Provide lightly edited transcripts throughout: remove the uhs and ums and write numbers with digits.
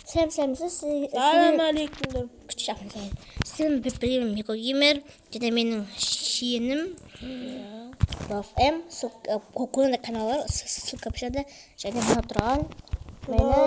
Салам алейкум. Сен бепрем Мико Геймер, және менің шиенім Лав-М, көңілді каналы ссылка описанияда, және мына тұрған менің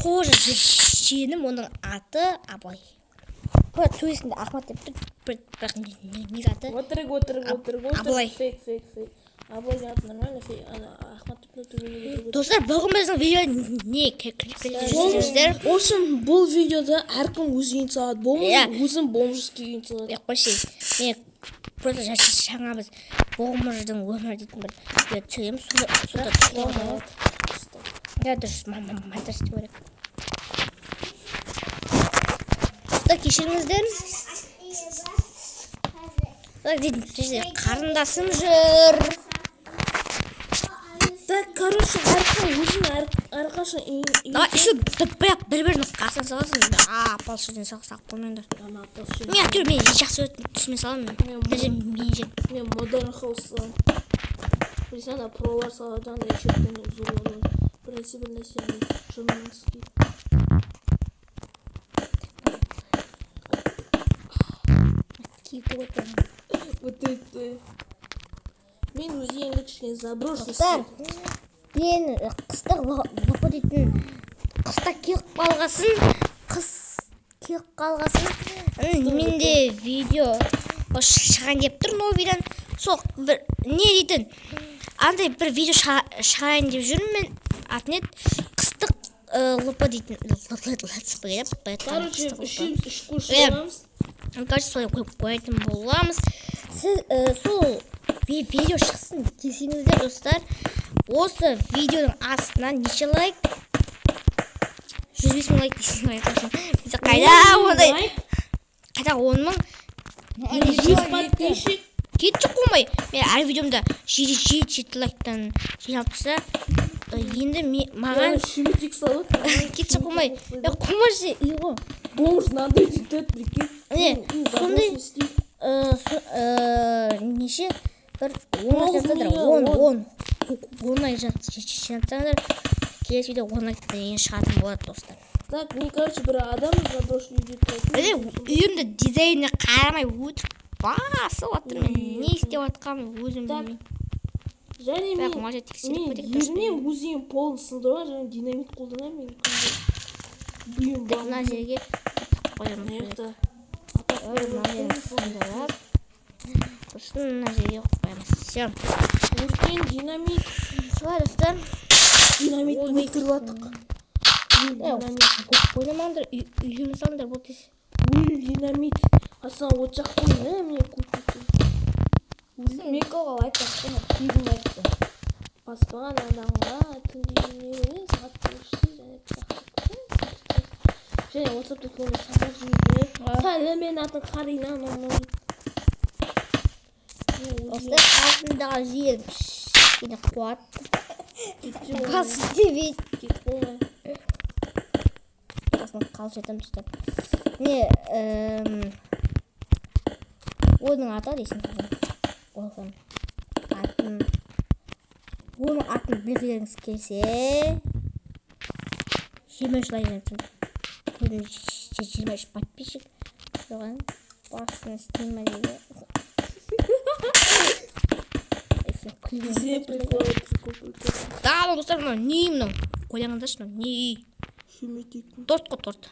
тоже шиенім, оның аты Абылай. Төсінде Ахмат деп тұр, бірақ не аты? Абылай. Абылай аты нормально, Ахмат деп тұр. Достар, бүгініміздің видео не көрсетесіздер? Осым, бұл видеода әркім өз үйін салады. Өзім бомжский үйін салады. Қойшы, мен просто жаңа біз бомждың өмірі дейтін бір видео түсіремін, сонда түсіремін. Ja, дұрыс, монтаж істеу керек. Достар, кешіріңіздер. Қарындасым жүр. Так, короче, әркім өзін әрқашан еще бір-бірінің қасына саласың. Апал-шырден сақ болмаңдар. Мен актер, мен жақсы түсіме саламын. Мен модern хаус саламын. Білсен, пролар саладан да ешеттен ұзылар. Бірнесе журналистский. Вот это. Мен өз ең кішкене заброшенный. Мен қыстық лопа дейтін қыста келіп қалғасын менде видео шығайын деп тұр новидан. Сол бір не дейтін андай бір видео шығайын деп жүрмін мен. Атын еді қыстық лопа дейтін. Короче, үш курс боламыз. Короче, солай қоятын боламыз. Сіз сол видео шықсын десеңіздер, достар, осы видеоның астынан неше лайк? 105 мың лайк дейсің ғой. Бізде қайда 10 мың? Кетші қоймай. Мен әр видеомда 7 лайктан жинап тұрса, енді маған шүмітек салып. Кетші қоймай. Қоймашы, иго. Бомж нандай жетеді, прикинь. Сондай неше? Бір 10 жатсаңдар, келесі видео 10 лайктан ең шығатын болады, достар. Так, мен, короче, бір адам заброшенный үйде тұрады. Үйімді дизайніне қарамай өтіп басып жатырмын. Не істеп жатқанымды өзім білмеймін. Және мен ерінен өзім полын сындыруға және динамит қолданамын. Бұйым бар. Мына жерге қоямыз. Сосын мына жерге қоямыз. Все. Өркен динамит. Солай, достар. Динамит өйтіріп атық. Ойламаңдар, үйіміз алыңдар бұл тез. Динамит. Асан от жақтың, мен көпті. Сен Микоға айтпасын, күйдің айтты. Баспаған адамға түндейіне сағат көрішті және және WhatsApp-та көңі сағат жүйді. Сәлемен атын қаринан оны. Осылай қасындағы жер кені қуатты. Бас істемейді. Кет болмай. Қасына қалып жетім тұстап. Не, оның аты дейсің қылған. Оның атын білгілеріңіз келсе 23 лайк жеңсін. 23 подписчик. Соған басын істеймін дейді. Да, достар, не мынау? Қойдаңыздаршы мынау, не? Шүмекетін. Торт қой, торт.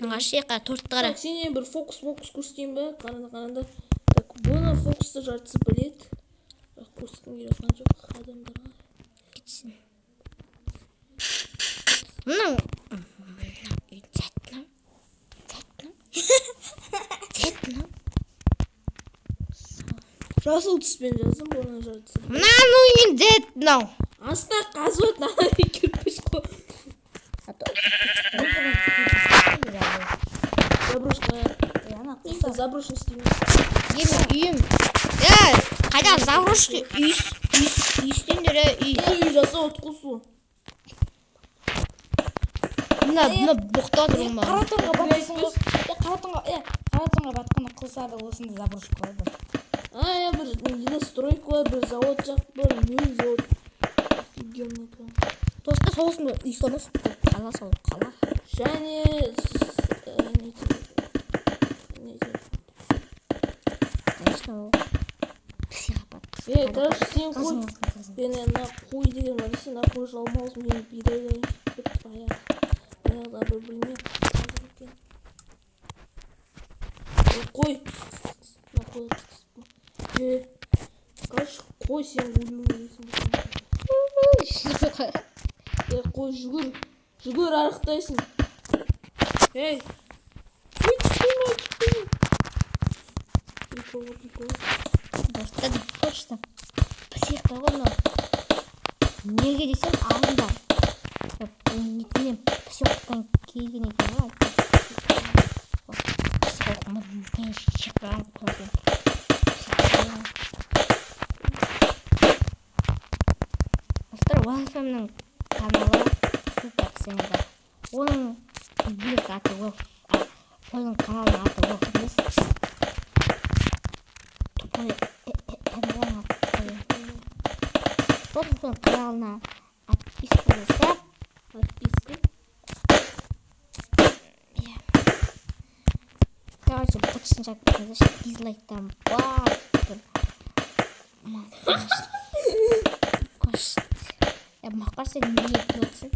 Мыңға шеқа, тортты қара. Сен бір фокус көрсетейін бе? Қаранда. Бұны фокусты жартысы білет. Көрсеткім келетін жоқ адамдарға. Кетсін. Мынау. Зәтнау. Жасыл түспен жазым, бұны жартысы. Мынау ең зәтнау. Астына қазуат, нағай кірпіш қой. Заброшен істеймін. Үйім. Қайда заброшен үйістендер үй. Үй жаса отқысу. Мына бұқтадыр ма? Қаратонға батқысың ғой. Қаратонға батқаны қылсады, осында заброшен қылады. Бір стройка, бір завод жақ, бір мөл завод. Достар, соғысын үй соғыс қала сол қала. және Психопат. короче, сен қой. Мен ана қой деген бар, сен ана қой жалмауызым мен бидайдай кетіп баяғыда бір білмеймін қазір екен. Қой. Ана қой. Короче, қой сен өлуің қой жүгір арықтайсың. Ей! Прикол. Достар, почта. Психика ғой мынау. Неге десем алдында. Нетінен психоктан келген екен ғой. Психокмын мен шыққан көрген. Достар, Уанфемнің каналы супер кісенеді. Оның бөлік аты Уолф. Оның каналының аты Уолф емес. Сосын каналына подписка жасап, короче, бітсін жақтыңызды дизлайктан басып мақар сен не етілесің?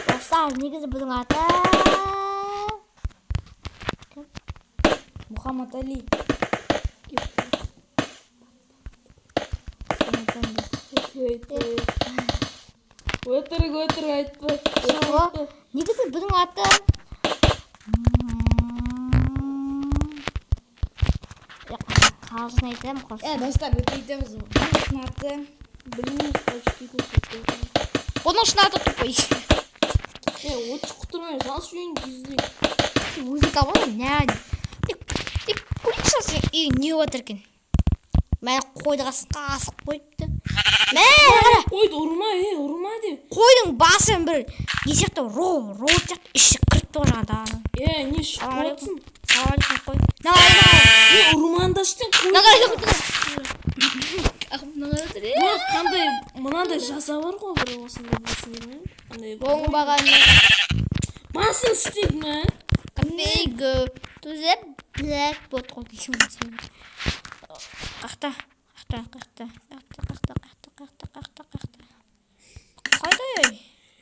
Достар, негізі біздің аты Мұхаммад Али. Өтірік айтпа. Негізі біздің аты қалжың айтамын. Достар, өтейтеміз. Бұның аты Білмейміз қачкейтін. Бұның шын аты тупой. Отчық құтырмай, жас үйін кездей. Өзің табылды, нәді. Тек көрейші сен үй не отыркен. Мәні қойды қасық қойыпты. Қойды ұрма деп. Қойдың басын бір есекті роу сияқты іші қырып тұғы жағында. Не шықпатсың? Саламалейкум қой. Ұрмандаштың қой. Қандай мынандай жаза бар ғой бір осында басында. Оңбаған Басын істейді ме? Кафейгі түзеп бләк бот қой дейсің басын. Қақта. Қайда ей?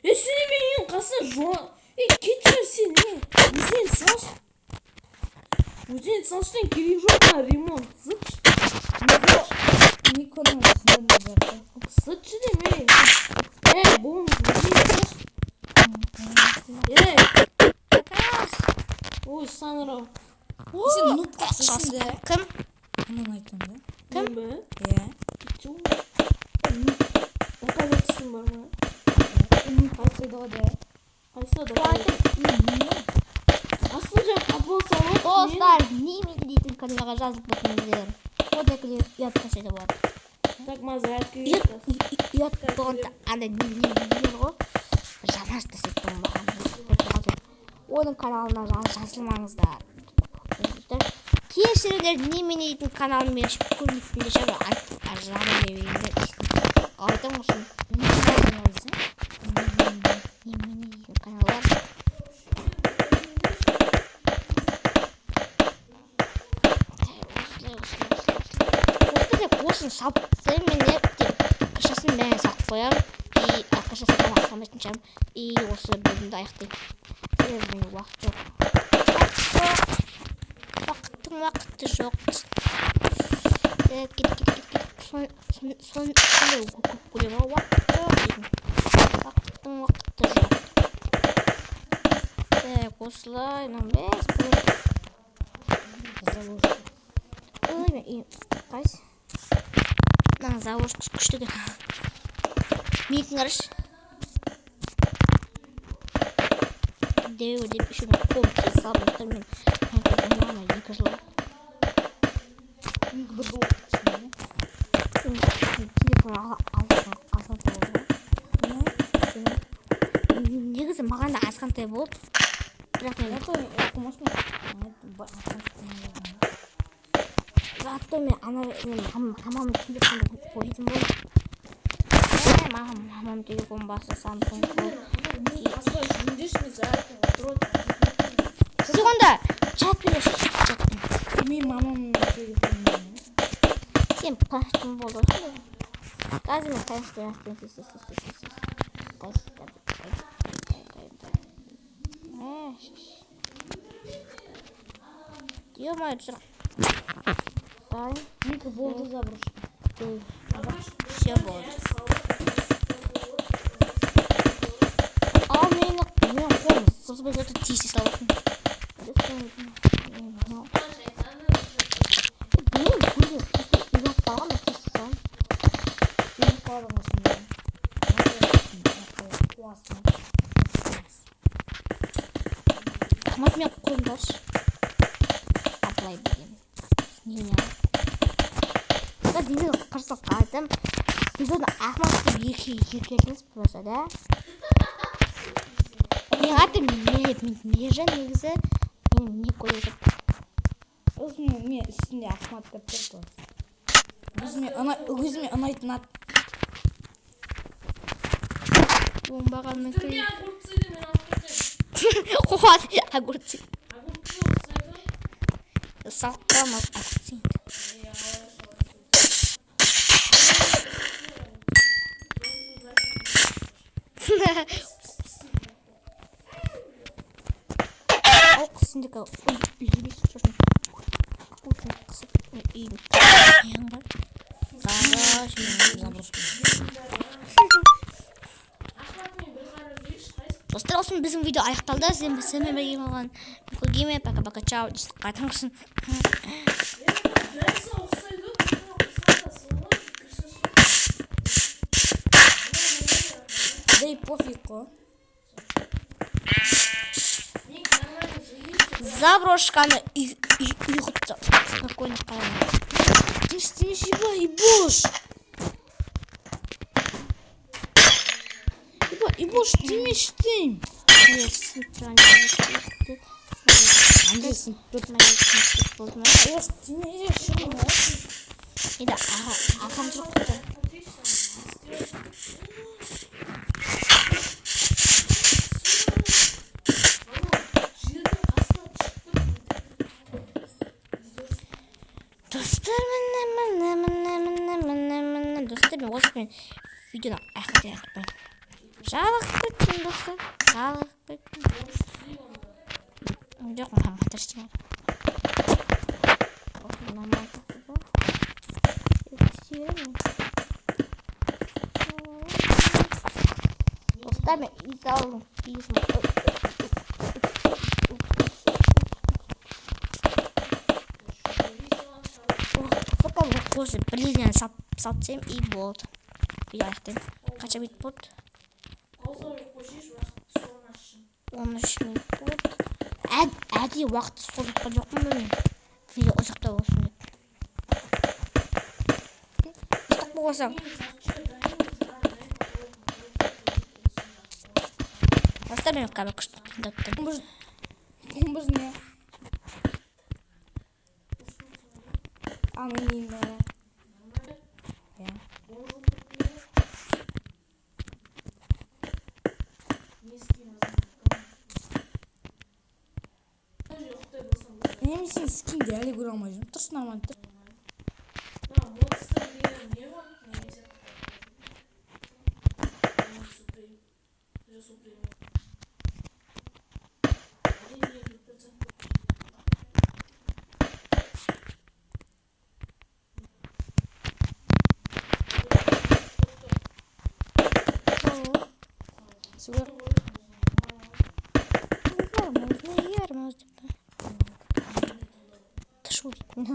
Сен мен ең қасына жоң. Кетші сен не? Өзен салыштан керек жоқ па ремонт. Зытшы. не көрмейсің? Зытшы демей. Болыңыз өзен салыш. Ой, Санрау. Сен нұтқасың да. Кім? Мен айтам да. Кім бі? Иә. Доказательствың бар ма? Қайсыда да. Қайсыда? Асыл жақ қапыл салып. Достар, неме дейтін каналға жазылып бұтыңыздар. Одакі ұят қашайды болады. Так мазаятка ұят болғанда анда не ғой? Жамас десеттің маған. Оның каналына жазылмаңыздар. Кешіріңдер, неме дейтін каналын мен көрмейтін де шабы ажырам бейбейіндер. Айтам ұшын. Неме дейтін каналдар. Осыны сапсы мен кішісін бәрін сақ қоям. Кішісін тамақ қамайтын шам. Осы бөлімді аяқтайым. Себебі уақыт жоқ. Уақыты жоқ. Сондай көлемі уақыт жоқ деймін. Уақыты жоқ. Осылай, бәс қайсы? Завоз күшті де. Мекін қараш. Деу деп үшін қом кей салбыстар мен қайқырғанына 2 жыл. Бір жыл өтсін. Телефон алсантай болды. Негізі маған да азғантай болды. Бірақ мен Затто мен мамамның телефонды қойдым болды. Мамам телефон басы Samsung. Асфальт жүндесіңіз әркім отырады. Сіз онда чат бересіз. Мен мамамның телефонынан. Сен паштың боласың. Қазір мен қайсыдан Ё-моё, сұрақ. Менікі болды заброшка. Все болды. Ал мен қолым сызбай өте тиісі салатын. Мен көзі үйреніп қалған да тиісі салын. Мен қалдың осында. Ахмат мен қолымдаршы. Абылай деген. Нене алып. Бұда демек қарсылыққа айтым. Біз оны Ахматты еркеліңіз болса да. Мен атым Мержан негізі. Мен не көресіп. Мен үстінде Ахмат деп тұр. Өзіме ұнайтын ат. Оңбағанның Ты мне огурцы или мен алып кетемін? Қуат, огурцы. Огурцы ұқсайды? Салқырам огурцы. Ол қысындегі үйірмес тұрсын. Қуатын қысып үйін. Достар, осымен біздің видео аяқталды. Сізбен бірге болған Гейме. Пока-пока, чао. Қайтыңызсын. Да и пофиг қой. Заброшканы ұйғытты. Спокойно қараймын. Ты не ебай, Бош! И Бош, ты мечтаем. Андерсон, тут моя сынып Ты не ешь, Ида, ағам жоқ қойды. Достар, достар, мен осымен видеоны аяқтаймын. Жалығып кеттім, достар. Жалығып кеттім. Жоқ, маған қатырштың. Достар, мен изалым. Қосы бірлерінен салтсем и болды. Видео аяқтаймын. Қанша минут болды? 13 минут болды. Әдейі уақытты созылтқан жоқпын ба мен? Видео ұзақтау болсын деп. Ұзақ болсаң. Достар, мен камера күшті тыңдаттым. Бомбыз не? Амина. Мен сен скинде әлі көре алмайжым. Тұрсын нормально тұр. Супер. Ярмыз деп. Тұшу дейтін.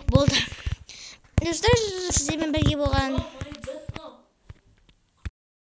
Болды. Достар, сіздермен бірге болған